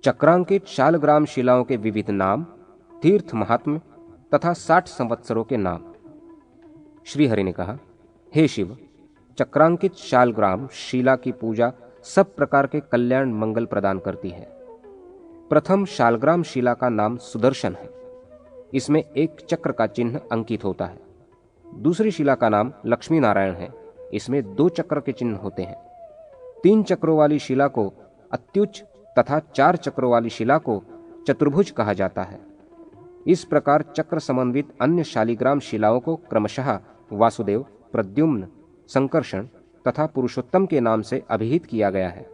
चक्रांकित शालग्राम शिलाओं के विविध नाम, तीर्थ महात्म्य तथा 60 संवत्सरों के नाम। श्रीहरि ने कहा, हे शिव, चक्रांकित शालग्राम शिला की पूजा सब प्रकार के कल्याण मंगल प्रदान करती है। प्रथम शालग्राम शिला का नाम सुदर्शन है। इसमें एक चक्र का चिन्ह अंकित होता है। दूसरी शिला का नाम लक्ष्मी नारायण है। इसमें 2 चक्र के चिन्ह होते हैं। 3 चक्रों वाली शिला को अत्युच्च तथा 4 चक्रों वाली शिला को चतुर्भुज कहा जाता है। इस प्रकार चक्र समन्वित अन्य शालिग्राम शिलाओं को क्रमशः वासुदेव, प्रद्युम्न, संकर्षण तथा पुरुषोत्तम के नाम से अभिहित किया गया है।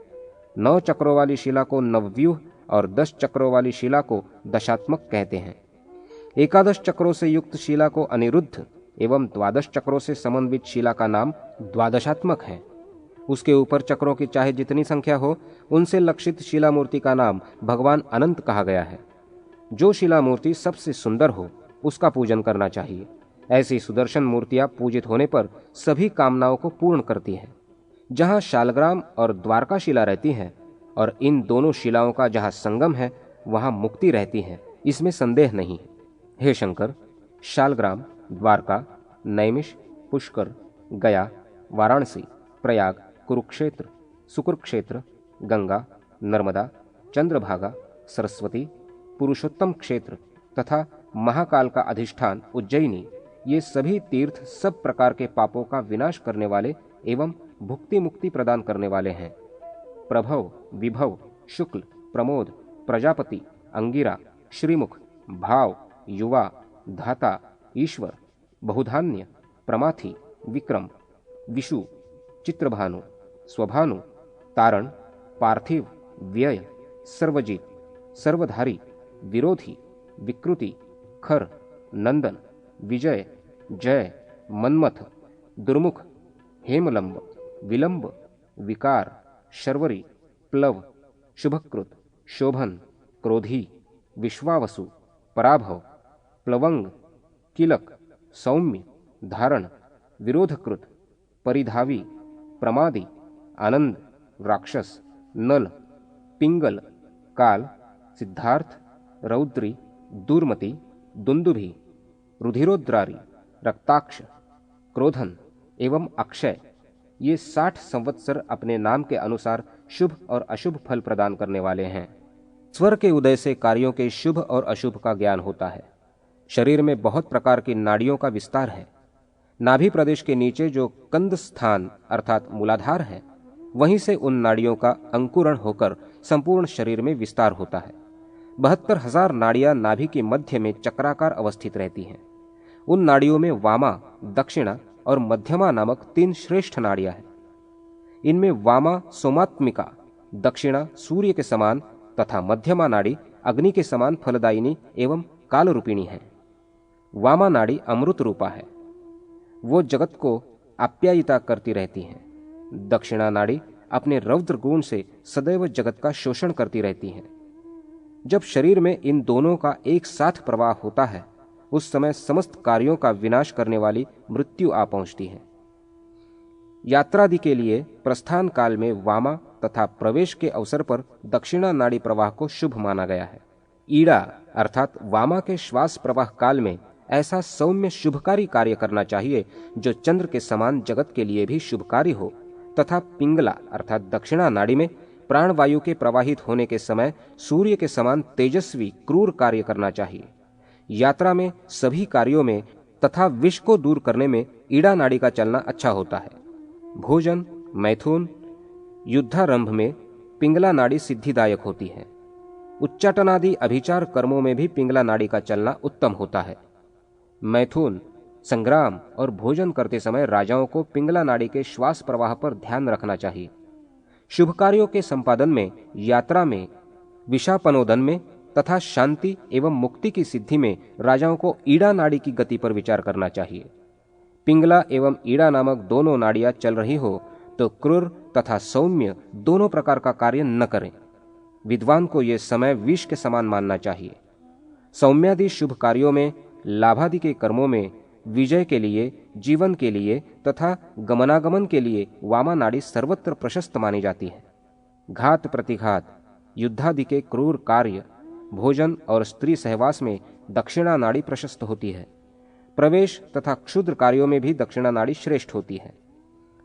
9 चक्रों वाली शिला को नवव्यूह और 10 चक्रों वाली शिला को दशात्मक कहते हैं। 11 चक्रों से युक्त शिला को अनिरुद्ध एवं 12 चक्रों से समन्वित शिला का नाम द्वादशात्मक है। उसके ऊपर चक्रों की चाहे जितनी संख्या हो, उनसे लक्षित शिला मूर्ति का नाम भगवान अनंत कहा गया है। जो शिला मूर्ति सबसे सुंदर हो, उसका पूजन करना चाहिए। ऐसी सुदर्शन मूर्तियां पूजित होने पर सभी कामनाओं को पूर्ण करती हैं। जहां शालग्राम और द्वारका शिला रहती हैं और इन दोनों शिलाओं का जहां संगम है, वहां मुक्ति रहती है, इसमें संदेह नहीं है। हे शंकर, शालग्राम, द्वारका, नैमिष, पुष्कर, गया, वाराणसी, प्रयाग, कुरुक्षेत्र, सुकुरुक्षेत्र, गंगा, नर्मदा, चंद्रभागा, सरस्वती, पुरुषोत्तम क्षेत्र तथा महाकाल का अधिष्ठान उज्जैनी, ये सभी तीर्थ सब प्रकार के पापों का विनाश करने वाले एवं भुक्ति मुक्ति प्रदान करने वाले हैं। प्रभव, विभव, शुक्ल, प्रमोद, प्रजापति, अंगिरा, श्रीमुख, भाव, युवा, धाता, ईश्वर, बहुधान्य, प्रमाथि, विक्रम, विशु, चित्रभानु, स्वभानु, तारण, पार्थिव, व्यय, सर्वजीत, सर्वधारी, विरोधी, विकृति, खर, नंदन, विजय, जय, मन्मथ, दुर्मुख, हेमलंब, विलंब, विकार, शर्वरी, प्लव, शुभकृत, शोभन, क्रोधी, विश्वावसु, पराभव, प्लवंग, किलक, सौम्य, धारण, विरोधकृत, परिधावी, प्रमादी, आनंद, राक्षस, नल, पिंगल, काल, सिद्धार्थ, रौद्री, दूर्मति, दुंदुभि, रुधिरोद्रारी, रक्ताक्ष, क्रोधन एवं अक्षय, ये 60 संवत्सर अपने नाम के अनुसार शुभ और अशुभ फल प्रदान करने वाले हैं। स्वर के उदय से कार्यों के शुभ और अशुभ का ज्ञान होता है। शरीर में बहुत प्रकार की नाड़ियों का विस्तार है। नाभि प्रदेश के नीचे जो कंद स्थान अर्थात मूलाधार है, वहीं से उन नाड़ियों का अंकुरण होकर संपूर्ण शरीर में विस्तार होता है। 72,000 नाड़ियां नाभि के मध्य में चक्राकार अवस्थित रहती हैं। उन नाड़ियों में वामा, दक्षिणा और मध्यमा नामक 3 श्रेष्ठ नाड़ियां हैं। इनमें वामा सोमात्मिका, दक्षिणा सूर्य के समान तथा मध्यमा नाड़ी अग्नि के समान फलदायिनी एवं काल रूपिणी है। वामा नाड़ी अमृत रूपा है, वो जगत को आप्यायिता करती रहती है। दक्षिणा नाड़ी अपने रौद्र गुण से सदैव जगत का शोषण करती रहती है। जब शरीर में इन दोनों का एक साथ प्रवाह होता है, उस समय समस्त कार्यों का विनाश करने वाली मृत्यु आ पहुंचती है। यात्रादि के लिए प्रस्थान काल में वामा तथा प्रवेश के अवसर पर दक्षिणा नाड़ी प्रवाह को शुभ माना गया है। ईड़ा अर्थात वामा के श्वास प्रवाह काल में ऐसा सौम्य शुभकारी कार्य करना चाहिए जो चंद्र के समान जगत के लिए भी शुभकारी हो, तथा पिंगला अर्थात दक्षिणा नाड़ी में प्राणवायु के प्रवाहित होने के समय सूर्य के समान तेजस्वी क्रूर कार्य करना चाहिए। यात्रा में सभी कार्यों में तथा विष को दूर करने में ईड़ा नाड़ी का चलना अच्छा होता है। भोजन, मैथुन, युद्धारंभ में पिंगला नाड़ी सिद्धिदायक होती है। उच्चाटनादि अभिचार कर्मों में भी पिंगला नाड़ी का चलना उत्तम होता है। मैथुन, संग्राम और भोजन करते समय राजाओं को पिंगला नाड़ी के श्वास प्रवाह पर ध्यान रखना चाहिए। शुभ कार्यों के संपादन में, यात्रा में, विषापनोदन में तथा शांति एवं मुक्ति की सिद्धि में राजाओं को ईड़ा नाड़ी की गति पर विचार करना चाहिए। पिंगला एवं ईड़ा नामक दोनों नाड़ियां चल रही हो तो क्रूर तथा सौम्य दोनों प्रकार का कार्य न करें। विद्वान को यह समय विष के समान मानना चाहिए। सौम्यादि शुभ कार्यों में, लाभादि के कर्मों में, विजय के लिए, जीवन के लिए तथा गमनागमन के लिए वामा नाड़ी सर्वत्र प्रशस्त मानी जाती है। घात प्रतिघात, युद्धादि के क्रूर कार्य, भोजन और स्त्री सहवास में दक्षिणा नाड़ी प्रशस्त होती है। प्रवेश तथा क्षुद्र कार्यों में भी दक्षिणा नाड़ी श्रेष्ठ होती है।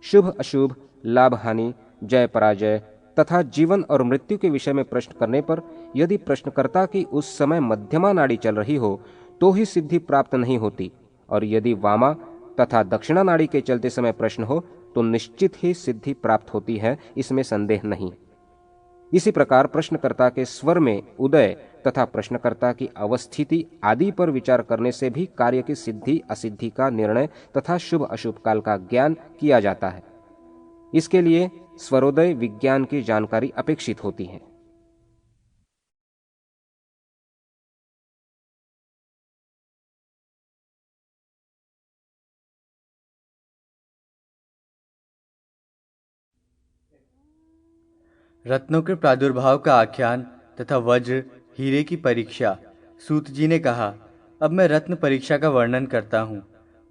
शुभ अशुभ, लाभ हानि, जय पराजय तथा जीवन और मृत्यु के विषय में प्रश्न करने पर यदि प्रश्नकर्ता की उस समय मध्यमा नाड़ी चल रही हो तो ही सिद्धि प्राप्त नहीं होती, और यदि वामा तथा दक्षिणा नाड़ी के चलते समय प्रश्न हो तो निश्चित ही सिद्धि प्राप्त होती है, इसमें संदेह नहीं। इसी प्रकार प्रश्नकर्ता के स्वर में उदय तथा प्रश्नकर्ता की अवस्थिति आदि पर विचार करने से भी कार्य की सिद्धि असिद्धि का निर्णय तथा शुभ अशुभ काल का ज्ञान किया जाता है। इसके लिए स्वरोदय विज्ञान की जानकारी अपेक्षित होती है। रत्नों के प्रादुर्भाव का आख्यान तथा वज्र हीरे की परीक्षा। सूत जी ने कहा, अब मैं रत्न परीक्षा का वर्णन करता हूँ।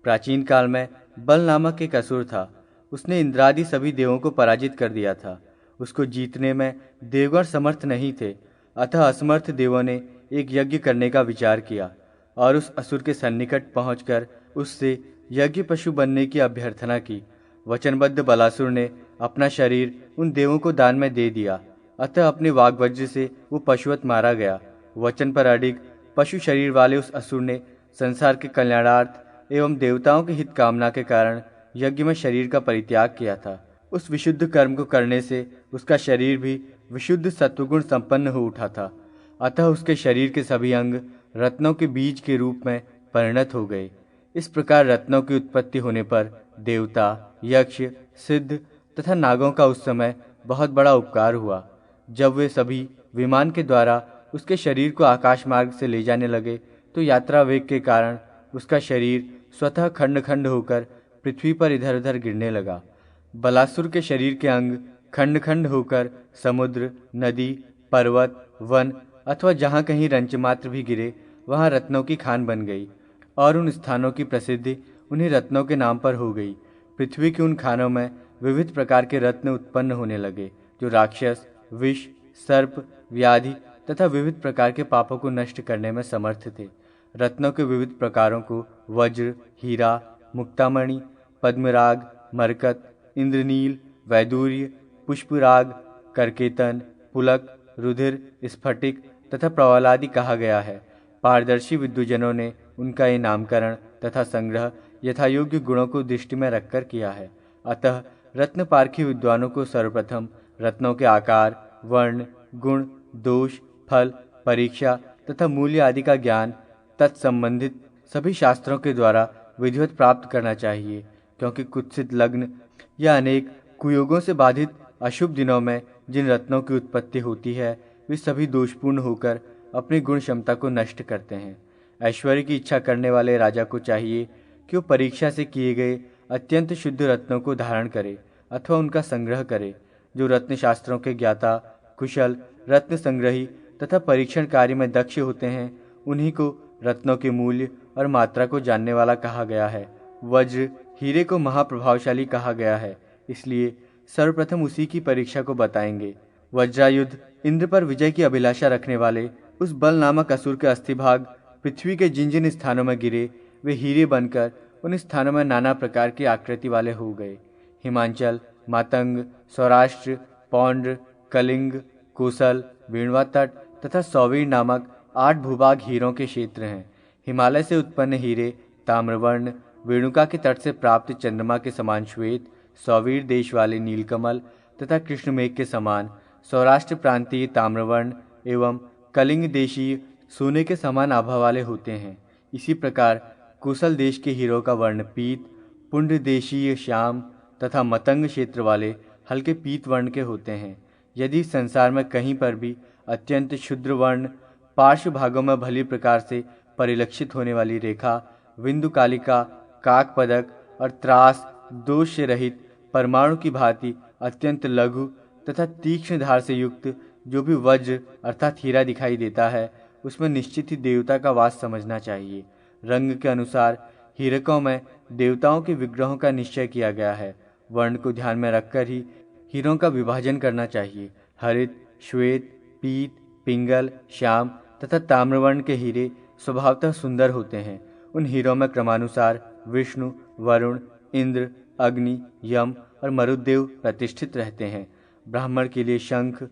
प्राचीन काल में बल नामक एक असुर था। उसने इंद्रादि सभी देवों को पराजित कर दिया था। उसको जीतने में देवगण समर्थ नहीं थे, अतः असमर्थ देवों ने एक यज्ञ करने का विचार किया और उस असुर के सन्निकट पहुंचकर उससे यज्ञ पशु बनने की अभ्यर्थना की। वचनबद्ध बलासुर ने अपना शरीर उन देवों को दान में दे दिया, अतः अपने वाग्वज्र से वो पशुवत मारा गया। वचन पर अडिग पशु शरीर वाले उस असुर ने संसार के कल्याणार्थ एवं देवताओं के हित कामना के कारण यज्ञ में शरीर का परित्याग किया था। उस विशुद्ध कर्म को करने से उसका शरीर भी विशुद्ध सत्वगुण संपन्न हो उठा था, अतः उसके शरीर के सभी अंग रत्नों के बीज के रूप में परिणत हो गए। इस प्रकार रत्नों की उत्पत्ति होने पर देवता, यक्ष, सिद्ध तथा नागों का उस समय बहुत बड़ा उपकार हुआ। जब वे सभी विमान के द्वारा उसके शरीर को आकाश मार्ग से ले जाने लगे तो यात्रा वेग के कारण उसका शरीर स्वतः खंड खंड होकर पृथ्वी पर इधर उधर गिरने लगा। बलासुर के शरीर के अंग खंड खंड होकर समुद्र, नदी, पर्वत, वन अथवा जहाँ कहीं रंच मात्र भी गिरे वहाँ रत्नों की खान बन गई और उन स्थानों की प्रसिद्धि उन्हीं रत्नों के नाम पर हो गई। पृथ्वी की उन खानों में विविध प्रकार के रत्न उत्पन्न होने लगे जो राक्षस, विष, सर्प, व्याधि तथा विविध प्रकार के पापों को नष्ट करने में समर्थ थे। रत्नों के विविध प्रकारों को वज्र, हीरा, मुक्तामणि, पद्मराग, मरकत, इंद्रनील, वैदूर्य, पुष्पराग, करकेतन, पुलक, रुधिर, स्फटिक तथा प्रवालादि कहा गया है। पारदर्शी विद्वजनों ने उनका ये नामकरण तथा संग्रह यथायोग्य गुणों को दृष्टि में रखकर किया है। अतः रत्न पारखी विद्वानों को सर्वप्रथम रत्नों के आकार, वर्ण, गुण, दोष, फल, परीक्षा तथा मूल्य आदि का ज्ञान तत्संबंधित सभी शास्त्रों के द्वारा विधिवत प्राप्त करना चाहिए, क्योंकि कुत्सित लग्न या अनेक कुयोगों से बाधित अशुभ दिनों में जिन रत्नों की उत्पत्ति होती है वे सभी दोषपूर्ण होकर अपनी गुण क्षमता को नष्ट करते हैं। ऐश्वर्य की इच्छा करने वाले राजा को चाहिए कि वो परीक्षा से किए गए अत्यंत शुद्ध रत्नों को धारण करे अथवा उनका संग्रह करे। जो रत्न शास्त्रों के ज्ञाता, कुशल, रत्न संग्रही तथा परीक्षण कार्य में दक्ष होते हैं उन्हीं को रत्नों के मूल्य और मात्रा को जानने वाला कहा गया है। वज्र हीरे को महाप्रभावशाली कहा गया है, इसलिए सर्वप्रथम उसी की परीक्षा को बताएंगे। वज्रायुध इंद्र पर विजय की अभिलाषा रखने वाले उस बल नामक असुर के अस्थिभाग पृथ्वी के जिन जिन स्थानों में गिरे वे हीरे बनकर उन स्थानों में नाना प्रकार की आकृति वाले हो गए। हिमांचल, मातंग, सौराष्ट्र, पौंड्र, कलिंग, कोसल, वेणुवा तट तथा सौवीर नामक 8 भूभाग हीरों के क्षेत्र हैं। हिमालय से उत्पन्न हीरे ताम्रवर्ण, वेणुका के तट से प्राप्त चंद्रमा के समान श्वेत, सौवीर देश वाले नीलकमल तथा कृष्णमेघ के समान, सौराष्ट्र प्रांतीय ताम्रवर्ण एवं कलिंग देशीय सोने के समान आभा वाले होते हैं। इसी प्रकार कुशल देश के हीरों का वर्ण पीत, पुंड देशीय श्याम तथा मतंग क्षेत्र वाले हल्के पीत वर्ण के होते हैं। यदि संसार में कहीं पर भी अत्यंत क्षुद्र वर्ण पार्श्व भागों में भली प्रकार से परिलक्षित होने वाली रेखा, विंदु कालिका, काक पदक और त्रास दोष से रहित परमाणु की भांति अत्यंत लघु तथा तीक्ष्ण धार से युक्त जो भी वज्र अर्थात हीरा दिखाई देता है उसमें निश्चित ही देवता का वास समझना चाहिए। रंग के अनुसार हीरकों में देवताओं के विग्रहों का निश्चय किया गया है। वर्ण को ध्यान में रखकर ही हीरों का विभाजन करना चाहिए। हरित, श्वेत, पीत, पिंगल, श्याम तथा ताम्रवर्ण के हीरे स्वभावतः सुंदर होते हैं। उन हीरों में क्रमानुसार विष्णु, वरुण, इंद्र, अग्नि, यम और मरुदेव प्रतिष्ठित रहते हैं। ब्राह्मण के लिए शंख,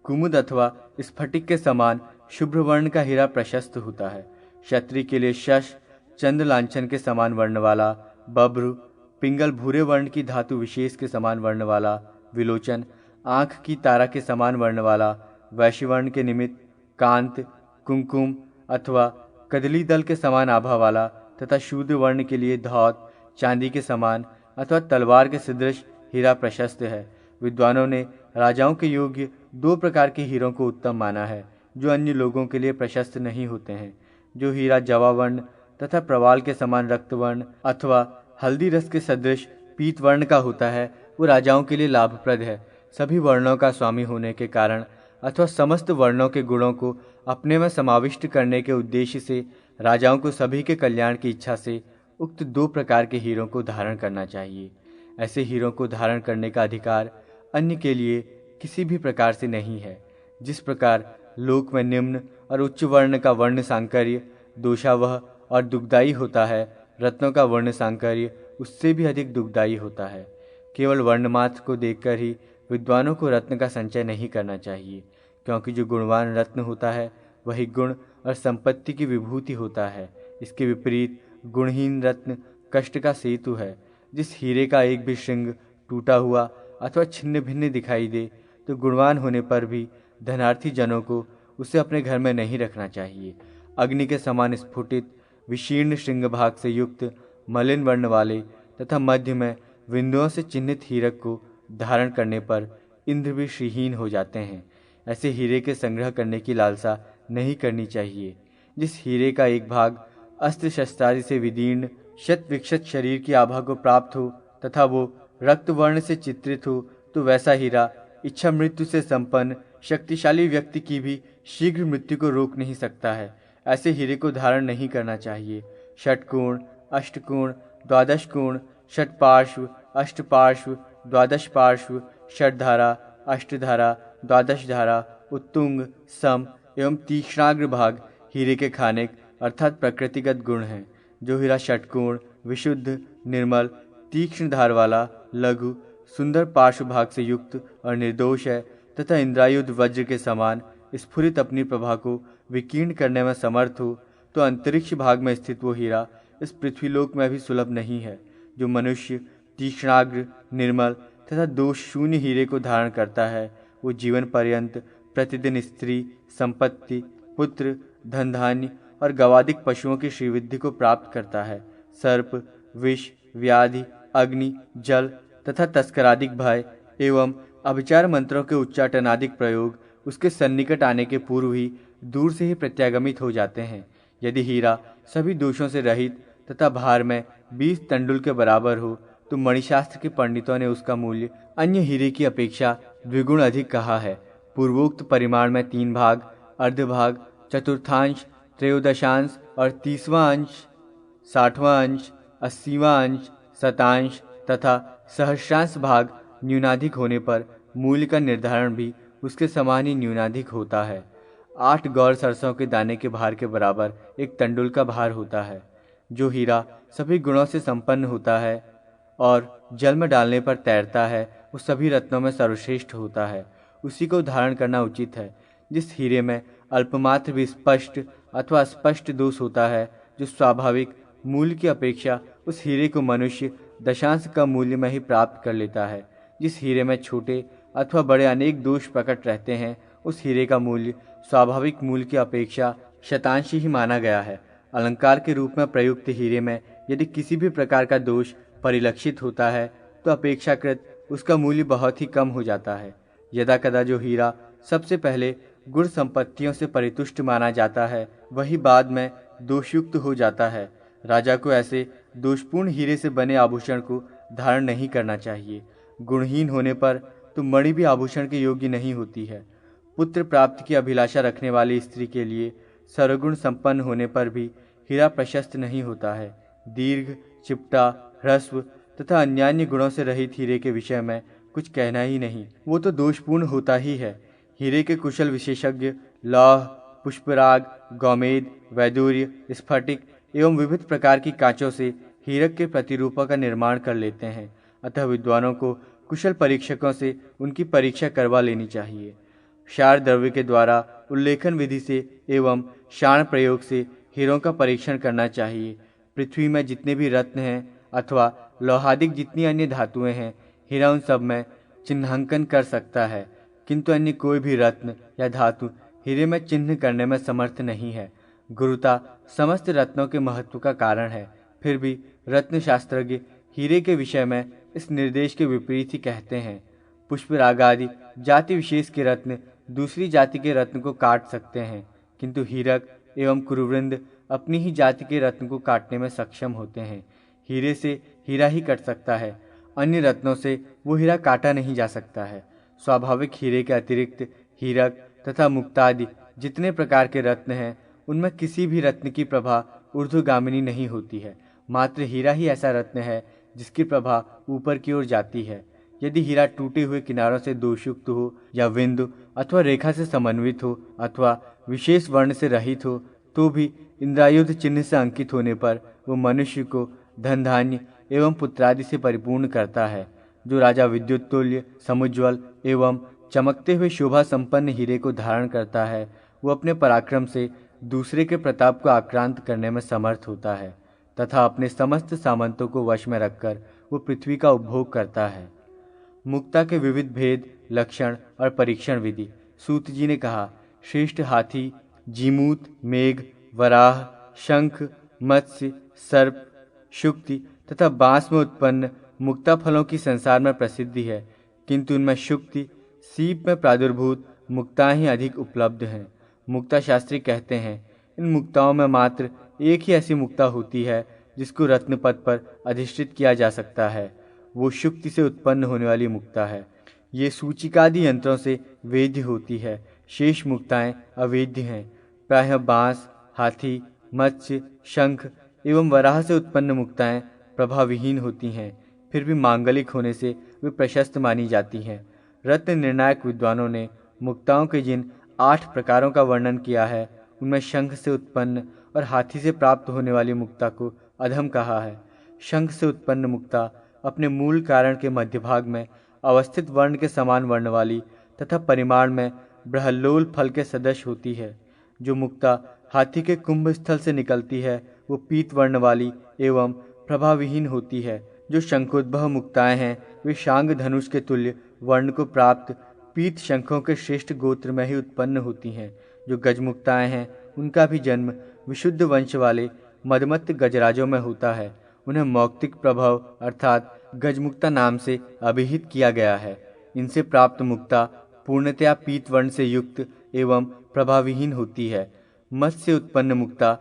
कुमुद अथवा स्फटिक के समान शुभ्र वर्ण का हीरा प्रशस्त होता है। क्षत्रिय के लिए शश, चंद्र लांछन के समान वर्ण वाला बभ्र, पिंगल भूरे वर्ण की धातु विशेष के समान वर्ण वाला विलोचन, आंख की तारा के समान वर्ण वाला वैश्य वर्ण के निमित्त कांत, कुमकुम अथवा कदली दल के समान आभा वाला तथा शूद्र वर्ण के लिए धौत, चांदी के समान अथवा तलवार के सदृश हीरा प्रशस्त है। विद्वानों ने राजाओं के योग्य 2 प्रकार के हीरों को उत्तम माना है, जो अन्य लोगों के लिए प्रशस्त नहीं होते हैं। जो हीरा जवा वर्ण तथा प्रवाल के समान रक्तवर्ण अथवा हल्दी रस के सदृश पीत वर्ण का होता है, वो राजाओं के लिए लाभप्रद है। सभी वर्णों का स्वामी होने के कारण अथवा समस्त वर्णों के गुणों को अपने में समाविष्ट करने के उद्देश्य से राजाओं को सभी के कल्याण की इच्छा से उक्त 2 प्रकार के हीरों को धारण करना चाहिए। ऐसे हीरों को धारण करने का अधिकार अन्य के लिए किसी भी प्रकार से नहीं है। जिस प्रकार लोक में निम्न और उच्च वर्ण का वर्ण सांकर्य दोषावह और दुखदायी होता है, रत्नों का वर्ण सांकर्य उससे भी अधिक दुखदायी होता है। केवल वर्णमात्र को देखकर ही विद्वानों को रत्न का संचय नहीं करना चाहिए, क्योंकि जो गुणवान रत्न होता है वही गुण और संपत्ति की विभूति होता है। इसके विपरीत गुणहीन रत्न कष्ट का सेतु है। जिस हीरे का एक भी श्रृंग टूटा हुआ अथवा छिन्न भिन्न दिखाई दे, तो गुणवान होने पर भी धनार्थी जनों को उसे अपने घर में नहीं रखना चाहिए। अग्नि के समान स्फुटित विशीर्ण श्रृंग भाग से युक्त मलिन वर्ण वाले तथा मध्य में बिंदुओं से चिन्हित हीरक को धारण करने पर इंद्र भी श्रीहीन हो जाते हैं। ऐसे हीरे के संग्रह करने की लालसा नहीं करनी चाहिए। जिस हीरे का एक भाग अस्त्र शस्त्रादि से विदीर्ण शत विक्षत शरीर की आभा को प्राप्त हो तथा वो रक्त वर्ण से चित्रित हो, तो वैसा हीरा इच्छा मृत्यु से संपन्न शक्तिशाली व्यक्ति की भी शीघ्र मृत्यु को रोक नहीं सकता है। ऐसे हीरे को धारण नहीं करना चाहिए। षटकोण, अष्टकोण, द्वादश कोण, षटपार्श्व, अष्टपार्श्व, द्वादश पार्श्व, षटधारा, अष्टधारा, द्वादश धारा, उत्तुंग, सम एवं तीक्ष्णाग्र भाग हीरे के खानिक अर्थात प्रकृतिगत गुण हैं। जो हीरा षटकोण, विशुद्ध, निर्मल, तीक्ष्ण धार वाला, लघु, सुंदर पार्श्व भाग से युक्त और निर्दोष है तथा इंद्रायुध वज्र के समान स्फुरित अपनी प्रभा को विकीर्ण करने में समर्थ हो, तो अंतरिक्ष भाग में स्थित वो हीरा इस पृथ्वीलोक में भी सुलभ नहीं है। जो मनुष्य तीक्ष्णाग्र, निर्मल तथा दोष शून्य हीरे को धारण करता है, वो जीवन पर्यंत प्रतिदिन स्त्री, संपत्ति, पुत्र, धन धान्य और गवादिक पशुओं की श्रीवृद्धि को प्राप्त करता है। सर्प, विष, व्याधि, अग्नि, जल तथा तस्करादिक भय एवं अभिचार मंत्रों के उच्चाटनादिक प्रयोग उसके सन्निकट आने के पूर्व ही दूर से ही प्रत्यागमित हो जाते हैं। यदि हीरा सभी दोषों से रहित तथा भार में 20 तंडुल के बराबर हो, तो मणिशास्त्र के पंडितों ने उसका मूल्य अन्य हीरे की अपेक्षा द्विगुण अधिक कहा है। पूर्वोक्त परिमाण में 3 भाग, अर्धभाग, चतुर्थांश, त्रयोदशांश और 30वां अंश, 60वां अंश, 80वां अंश, शतांश तथा सहस्रांश भाग न्यूनाधिक होने पर मूल्य का निर्धारण भी उसके समान ही न्यूनाधिक होता है। 8 गौर सरसों के दाने के भार के बराबर एक तंडुल का भार होता है। जो हीरा सभी गुणों से संपन्न होता है और जल में डालने पर तैरता है, वो सभी रत्नों में सर्वश्रेष्ठ होता है। उसी को धारण करना उचित है। जिस हीरे में अल्पमात्र भी स्पष्ट अथवा स्पष्ट दोष होता है, जो स्वाभाविक मूल्य की अपेक्षा उस हीरे को मनुष्य दशांश का मूल्य में ही प्राप्त कर लेता है। जिस हीरे में छोटे अथवा बड़े अनेक दोष प्रकट रहते हैं, उस हीरे का मूल्य स्वाभाविक मूल्य की अपेक्षा शतांश ही माना गया है। अलंकार के रूप में प्रयुक्त हीरे में यदि किसी भी प्रकार का दोष परिलक्षित होता है, तो अपेक्षाकृत उसका मूल्य बहुत ही कम हो जाता है। यदा कदा जो हीरा सबसे पहले गुण संपत्तियों से परितुष्ट माना जाता है, वही बाद में दोषयुक्त हो जाता है। राजा को ऐसे दोषपूर्ण हीरे से बने आभूषण को धारण नहीं करना चाहिए। गुणहीन होने पर तो मणि भी आभूषण के योग्य नहीं होती है। पुत्र प्राप्ति की अभिलाषा रखने वाली स्त्री के लिए सर्वगुण संपन्न होने पर भी हीरा प्रशस्त नहीं होता है। दीर्घ, चिपटा, ह्रस्व तथा अन्यान्य गुणों से रहित हीरे के विषय में कुछ कहना ही नहीं, वो तो दोषपूर्ण होता ही है। हीरे के कुशल विशेषज्ञ लौह, पुष्पराग, गोमेद, वैदूर्य, स्फटिक एवं विविध प्रकार की कांचों से हीरक के प्रतिरूपों का निर्माण कर लेते हैं। अतः विद्वानों को कुशल परीक्षकों से उनकी परीक्षा करवा लेनी चाहिए। क्षार द्रव्य के द्वारा उल्लेखन विधि से एवं शाण प्रयोग से हीरों का परीक्षण करना चाहिए। पृथ्वी में जितने भी रत्न हैं अथवा लौहादिक जितनी अन्य धातुएं हैं, हीरा उन सब में चिन्हांकन कर सकता है, किंतु अन्य कोई भी रत्न या धातु हीरे में चिन्ह करने में समर्थ नहीं है। गुरुता समस्त रत्नों के महत्व का कारण है, फिर भी रत्न शास्त्रज्ञ हीरे के विषय में इस निर्देश के विपरीत ही कहते हैं। पुष्पराग आदि जाति विशेष के रत्न दूसरी जाति के रत्न को काट सकते हैं, किंतु हीरक एवं कुरुवृंद अपनी ही जाति के रत्न को काटने में सक्षम होते हैं। हीरे से हीरा ही कट सकता है, अन्य रत्नों से वो हीरा काटा नहीं जा सकता है। स्वाभाविक हीरे के अतिरिक्त हीरक तथा मुक्तादि जितने प्रकार के रत्न हैं, उनमें किसी भी रत्न की प्रभा ऊर्ध्वगामिनी नहीं होती है। मात्र हीरा ही ऐसा रत्न है जिसकी प्रभा ऊपर की ओर जाती है। यदि हीरा टूटे हुए किनारों से दोषयुक्त हो या बिंदु अथवा रेखा से समन्वित हो अथवा विशेष वर्ण से रहित हो, तो भी इंद्रायुध चिन्ह से अंकित होने पर वो मनुष्य को धन धान्य एवं पुत्रादि से परिपूर्ण करता है। जो राजा विद्युत तुल्य समुज्ज्वल एवं चमकते हुए शोभा संपन्न हीरे को धारण करता है, वो अपने पराक्रम से दूसरे के प्रताप को आक्रांत करने में समर्थ होता है तथा अपने समस्त सामंतों को वश में रखकर वो पृथ्वी का उपभोग करता है। मुक्ता के विविध भेद, लक्षण और परीक्षण विधि। सूत जी ने कहा, श्रेष्ठ हाथी, जीमूत, मेघ, वराह, शंख, मत्स्य, सर्प, शुक्ति तथा बांस में उत्पन्न मुक्ता फलों की संसार में प्रसिद्धि है, किंतु उनमें शुक्ति, सीप में प्रादुर्भूत मुक्ताएं ही अधिक उपलब्ध हैं। मुक्ता शास्त्री कहते हैं, इन मुक्ताओं में मात्र एक ही ऐसी मुक्ता होती है जिसको रत्नपद पर अधिष्ठित किया जा सकता है। वो शुक्ति से उत्पन्न होने वाली मुक्ता है। ये सूचिकादि यंत्रों से वेद्य होती है। शेष मुक्ताएं अवेद्य हैं। प्रायः बांस, हाथी, मत्स्य, शंख एवं वराह से उत्पन्न मुक्ताएं प्रभाविहीन होती हैं, फिर भी मांगलिक होने से वे प्रशस्त मानी जाती हैं। रत्न निर्णायक विद्वानों ने मुक्ताओं के जिन 8 प्रकारों का वर्णन किया है, उनमें शंख से उत्पन्न और हाथी से प्राप्त होने वाली मुक्ता को अधम कहा है। शंख से उत्पन्न मुक्ता अपने मूल कारण के मध्य भाग में अवस्थित वर्ण के समान वर्ण वाली तथा परिमाण में बृहल्लोल फल के सदृश होती है। जो मुक्ता हाथी के कुंभ स्थल से निकलती है, वो पीत वर्ण वाली एवं प्रभाविहीन होती है। जो शंखोद्भव मुक्ताएं हैं, वे शांग धनुष के तुल्य वर्ण को प्राप्त पीत शंखों के श्रेष्ठ गोत्र में ही उत्पन्न होती हैं। जो गजमुक्ताएं हैं, उनका भी जन्म विशुद्ध वंश वाले मदमत्त गजराजों में होता है। उन्हें मौक्तिक प्रभाव अर्थात गजमुक्ता नाम से अभिहित किया गया है। इनसे प्राप्त मुक्ता पूर्णतया पीत वर्ण से युक्त एवं प्रभाविहीन होती है। मत्स्य से उत्पन्न मुक्ता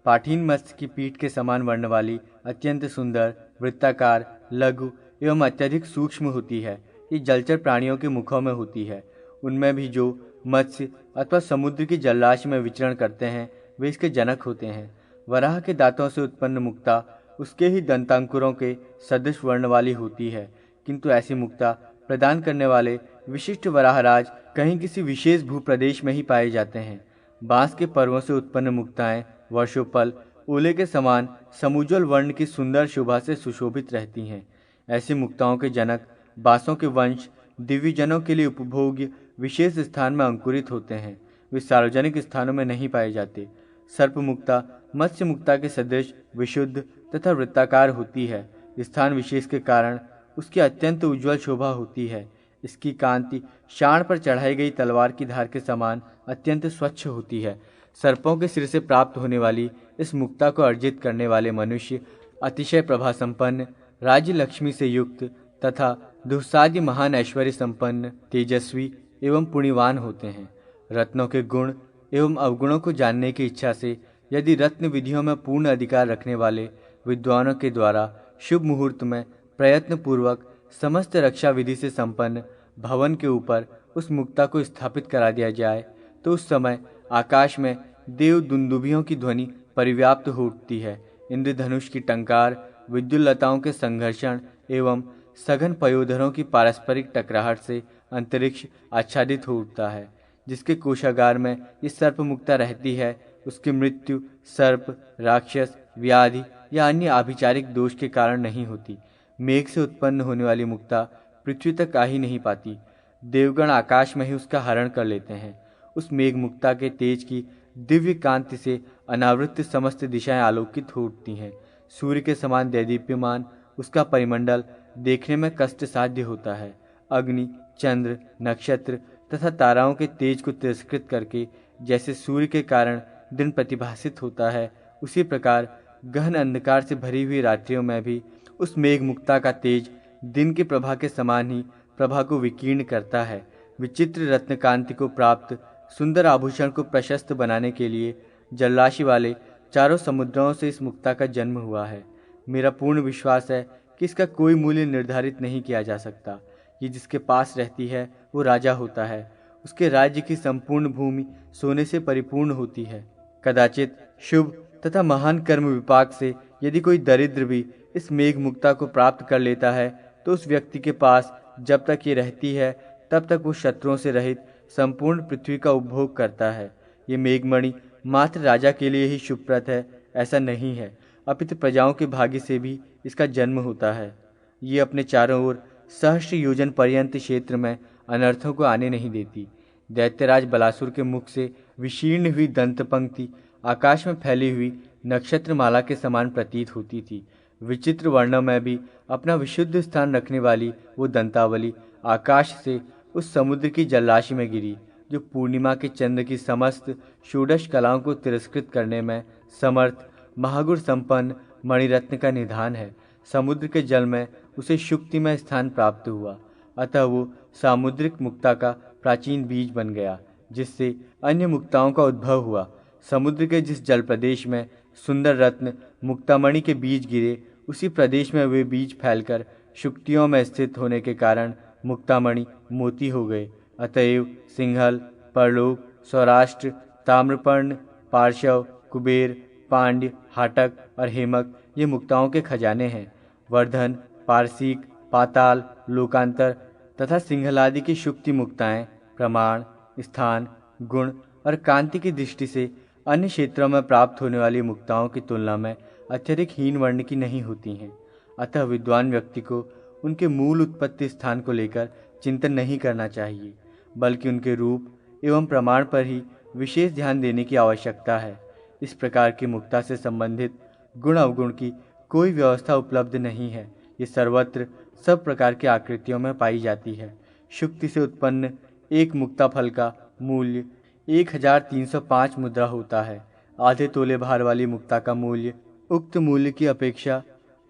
पाठीन मत्स्य की पीठ के समान वर्ण वाली, अत्यंत सुंदर, वृत्ताकार, लघु एवं अत्यधिक सूक्ष्म होती है। ये जलचर प्राणियों के मुखों में होती है। उनमें भी जो मत्स्य अथवा समुद्र की जलराशि में विचरण करते हैं, वे इसके जनक होते हैं। वराह के दांतों से उत्पन्न मुक्ता उसके ही दंतांकुरों के सदृश वर्ण वाली होती है, किंतु ऐसी मुक्ता प्रदान करने वाले विशिष्ट वराहराज कहीं किसी विशेष भूप्रदेश में ही पाए जाते हैं। बांस के पर्वों से उत्पन्न मुक्ताएं वर्षोपल ओले के समान समुज्ज्वल वर्ण की सुंदर शोभा से सुशोभित रहती हैं। ऐसी मुक्ताओं के जनक बांसों के वंश दिव्यजनों के लिए उपभोग्य विशेष स्थान में अंकुरित होते हैं। वे सार्वजनिक स्थानों में नहीं पाए जाते। सर्प मुक्ता मत्स्य मुक्ता के सदृश विशुद्ध तथा वृत्ताकार होती है। स्थान विशेष के कारण उसकी अत्यंत उज्ज्वल शोभा होती है। इसकी कांति शाण पर चढ़ाई गई तलवार की धार के समान अत्यंत स्वच्छ होती है। सर्पों के सिर से प्राप्त होने वाली इस मुक्ता को अर्जित करने वाले मनुष्य अतिशय प्रभा संपन्न, राज्य लक्ष्मी से युक्त तथा दुस्साध्य महान ऐश्वर्य संपन्न, तेजस्वी एवं पुण्यवान होते हैं। रत्नों के गुण एवं अवगुणों को जानने की इच्छा से यदि रत्न विधियों में पूर्ण अधिकार रखने वाले विद्वानों के द्वारा शुभ मुहूर्त में प्रयत्न पूर्वक समस्त रक्षा विधि से संपन्न भवन के ऊपर उस मुक्ता को स्थापित करा दिया जाए, तो उस समय आकाश में देव दुंदुभियों की ध्वनि परिव्याप्त हो उठती है। इंद्रधनुष की टंकार, विद्युल्लताओं के संघर्षण एवं सघन पयोधरों की पारस्परिक टकराहट से अंतरिक्ष आच्छादित हो उठता है। जिसके कोषागार में ये सर्प मुक्ता रहती है, उसकी मृत्यु सर्प, राक्षस, व्याधि या अन्य आभिचारिक दोष के कारण नहीं होती। मेघ से उत्पन्न होने वाली मुक्ता पृथ्वी तक आ ही नहीं पाती। देवगण आकाश में ही उसका हरण कर लेते हैं। उस मेघ मुक्ता के तेज की दिव्य कांति से अनावृत समस्त दिशाएं आलोकित हो उठती हैं। सूर्य के समान दैदीप्यमान उसका परिमंडल देखने में कष्ट साध्य होता है। अग्नि, चंद्र, नक्षत्र तथा ताराओं के तेज को तिरस्कृत करके जैसे सूर्य के कारण दिन प्रतिभासित होता है, उसी प्रकार गहन अंधकार से भरी हुई रात्रियों में भी उस मेघ मुक्ता का तेज दिन की प्रभा के समान ही प्रभा को विकीर्ण करता है। विचित्र रत्न कांति को प्राप्त सुंदर आभूषण को प्रशस्त बनाने के लिए जलराशि वाले चारों समुद्रों से इस मुक्ता का जन्म हुआ है। मेरा पूर्ण विश्वास है कि इसका कोई मूल्य निर्धारित नहीं किया जा सकता। ये जिसके पास रहती है वो राजा होता है। उसके राज्य की संपूर्ण भूमि सोने से परिपूर्ण होती है। कदाचित शुभ तथा महान कर्म विपाक से यदि कोई दरिद्र भी इस मेघ मुक्ता को प्राप्त कर लेता है तो उस व्यक्ति के पास जब तक ये रहती है तब तक वो शत्रुओं से रहित संपूर्ण पृथ्वी का उपभोग करता है। ये मेघमणि मात्र राजा के लिए ही शुभप्रद है ऐसा नहीं है, अपितु प्रजाओं के भाग्य से भी इसका जन्म होता है। ये अपने चारों ओर सहस्त्र योजन पर्यंत क्षेत्र में अनर्थों को आने नहीं देती। दैत्यराज बलासुर के मुख से विशीर्ण हुई दंत पंक्ति आकाश में फैली हुई नक्षत्रमाला के समान प्रतीत होती थी। विचित्र वर्णों में भी अपना विशुद्ध स्थान रखने वाली वो दंतावली आकाश से उस समुद्र की जलराशि में गिरी जो पूर्णिमा के चंद्र की समस्त षोडश कलाओं को तिरस्कृत करने में समर्थ महागुण संपन्न मणिरत्न का निधान है। समुद्र के जल में उसे शुक्ति में स्थान प्राप्त हुआ, अतः वो सामुद्रिक मुक्ता का प्राचीन बीज बन गया, जिससे अन्य मुक्ताओं का उद्भव हुआ। समुद्र के जिस जल प्रदेश में सुंदर रत्न मुक्तामणि के बीज गिरे, उसी प्रदेश में वे बीज फैलकर शुक्तियों में स्थित होने के कारण मुक्तामणि मोती हो गए। अतएव सिंहल, परलोक, सौराष्ट्र, ताम्रपर्ण, पार्श्व, कुबेर, पांड्य, हाटक और हेमक ये मुक्ताओं के खजाने हैं। वर्धन, पारसिक, पाताल, लोकांतर तथा सिंहलादि की शुक्ति मुक्ताएं प्रमाण, स्थान, गुण और कांति की दृष्टि से अन्य क्षेत्रों में प्राप्त होने वाली मुक्ताओं की तुलना में अत्यधिक हीन वर्ण की नहीं होती हैं। अतः विद्वान व्यक्ति को उनके मूल उत्पत्ति स्थान को लेकर चिंतन नहीं करना चाहिए, बल्कि उनके रूप एवं प्रमाण पर ही विशेष ध्यान देने की आवश्यकता है। इस प्रकार की मुक्ता से संबंधित गुण अवगुण की कोई व्यवस्था उपलब्ध नहीं है। ये सर्वत्र सब प्रकार की आकृतियों में पाई जाती है। शुक्ति से उत्पन्न एक मुक्ता फल का मूल्य 1305 मुद्रा होता है। आधे तोले भार वाली मुक्ता का मूल्य उक्त मूल्य की अपेक्षा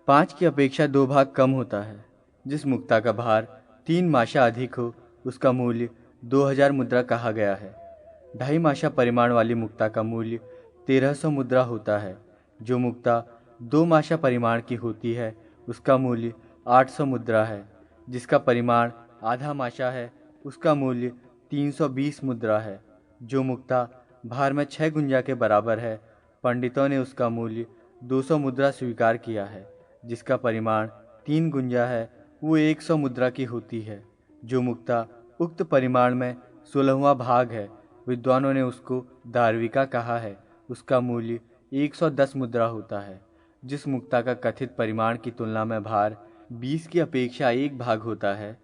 5 की अपेक्षा 2 भाग कम होता है। जिस मुक्ता का भार 3 माशा अधिक हो उसका मूल्य 2000 मुद्रा कहा गया है। 2.5 माशा परिमाण वाली मुक्ता का मूल्य 1300 मुद्रा होता है। जो मुक्ता 2 माशा परिमाण की होती है उसका मूल्य 800 मुद्रा है। जिसका परिमाण आधा माशा है उसका मूल्य 320 मुद्रा है। जो मुक्ता भार में 6 गुंजा के बराबर है, पंडितों ने उसका मूल्य 200 मुद्रा स्वीकार किया है। जिसका परिमाण 3 गुंजा है वो 100 मुद्रा की होती है। जो मुक्ता उक्त परिमाण में 16वां भाग है, विद्वानों ने उसको दार्विका कहा है, उसका मूल्य 110 मुद्रा होता है। जिस मुक्ता का कथित परिमाण की तुलना में भार 20 की अपेक्षा 1 भाग होता है,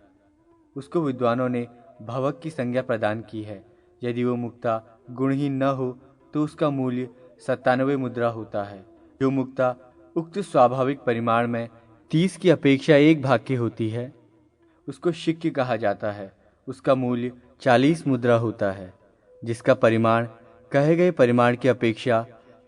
उसको विद्वानों ने भवक की संज्ञा प्रदान की है। यदि वो मुक्ता गुणहीन न हो तो उसका मूल्य 97 मुद्रा होता है। जो मुक्ता उक्त स्वाभाविक परिमाण में 30 की अपेक्षा 1 भाग की होती है उसको शिक्य कहा जाता है, उसका मूल्य 40 मुद्रा होता है। जिसका परिमाण कहे गए परिमाण की अपेक्षा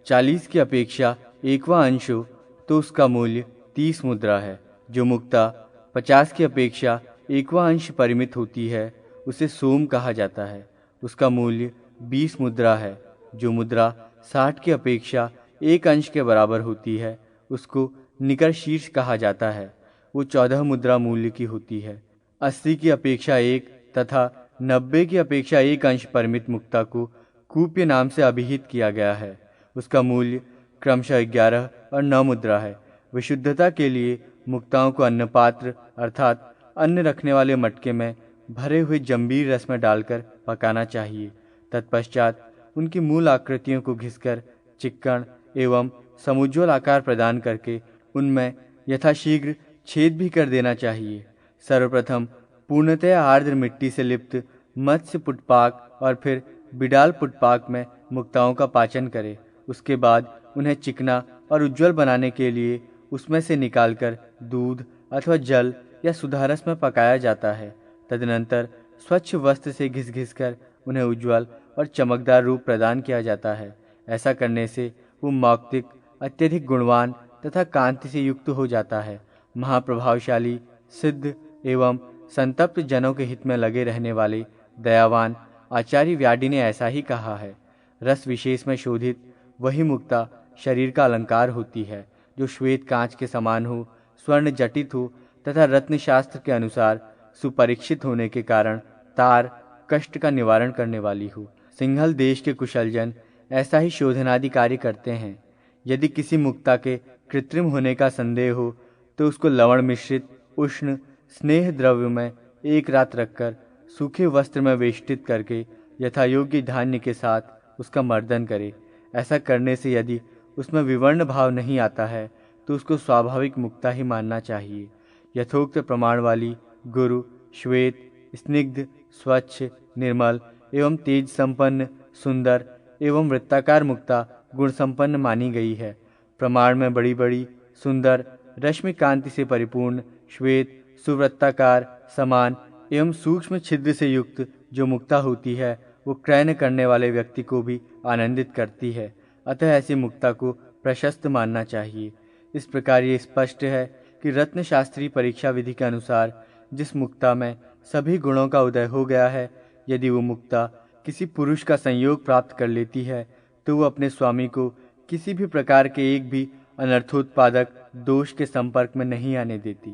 40 की अपेक्षा 1वां अंश हो तो उसका मूल्य 30 मुद्रा है। जो मुक्ता 50 की अपेक्षा 1वां अंश परिमित होती है उसे सोम कहा जाता है, उसका मूल्य 20 मुद्रा है। जो मुद्रा 60 की अपेक्षा 1 अंश के बराबर होती है उसको निकर शीर्ष कहा जाता है, वो 14 मुद्रा मूल्य की होती है। 80 की अपेक्षा 1 तथा 90 की अपेक्षा 1 अंश परिमित मुक्ता को कूप्य नाम से अभिहित किया गया है, उसका मूल्य क्रमशः 11 और 9 मुद्रा है। विशुद्धता के लिए मुक्ताओं को अन्नपात्र अर्थात अन्न रखने वाले मटके में भरे हुए जंबीर रस में डालकर पकाना चाहिए। तत्पश्चात उनकी मूल आकृतियों को घिसकर चिक्कण एवं समुज्ज्वल आकार प्रदान करके उनमें यथाशीघ्र छेद भी कर देना चाहिए। सर्वप्रथम पूर्णतया आर्द्र मिट्टी से लिप्त मत्स्य पुटपाक और फिर बिडाल पुटपाक में मुक्ताओं का पाचन करें। उसके बाद उन्हें चिकना और उज्ज्वल बनाने के लिए उसमें से निकालकर दूध अथवा जल या सुधारस में पकाया जाता है। तदनंतर स्वच्छ वस्त्र से घिस घिस कर उन्हें उज्ज्वल और चमकदार रूप प्रदान किया जाता है। ऐसा करने से वो मौक्तिक अत्यधिक गुणवान तथा कांति से युक्त हो जाता है। महाप्रभावशाली, सिद्ध एवं संतप्त जनों के हित में लगे रहने वाले दयावान आचार्य व्याडी ने ऐसा ही कहा है। रस विशेष में शोधित वही मुक्ता शरीर का अलंकार होती है, जो श्वेत कांच के समान हो, स्वर्ण जटित हो तथा रत्न शास्त्र के अनुसार सुपरीक्षित होने के कारण तार कष्ट का निवारण करने वाली हो। सिंहल देश के कुशलजन ऐसा ही शोधनादि कार्य करते हैं। यदि किसी मुक्ता के कृत्रिम होने का संदेह हो तो उसको लवण मिश्रित उष्ण स्नेह द्रव्य में एक रात रखकर सूखे वस्त्र में वेष्टित करके यथायोग्य धान्य के साथ उसका मर्दन करे। ऐसा करने से यदि उसमें विवर्ण भाव नहीं आता है तो उसको स्वाभाविक मुक्ता ही मानना चाहिए। यथोक्त प्रमाण वाली गुरु, श्वेत, स्निग्ध, स्वच्छ, निर्मल एवं तेज संपन्न, सुंदर एवं वृत्ताकार मुक्ता गुण संपन्न मानी गई है। प्रमाण में बड़ी बड़ी, सुंदर, रश्मि कांति से परिपूर्ण, श्वेत, सुवृत्ताकार, समान एवं सूक्ष्म छिद्र से युक्त जो मुक्ता होती है वो क्रयण करने वाले व्यक्ति को भी आनंदित करती है। अतः ऐसी मुक्ता को प्रशस्त मानना चाहिए। इस प्रकार ये स्पष्ट है कि रत्नशास्त्री परीक्षा विधि के अनुसार जिस मुक्ता में सभी गुणों का उदय हो गया है, यदि वो मुक्ता किसी पुरुष का संयोग प्राप्त कर लेती है तो वो अपने स्वामी को किसी भी प्रकार के एक भी अनर्थोत्पादक दोष के संपर्क में नहीं आने देती।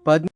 पद्म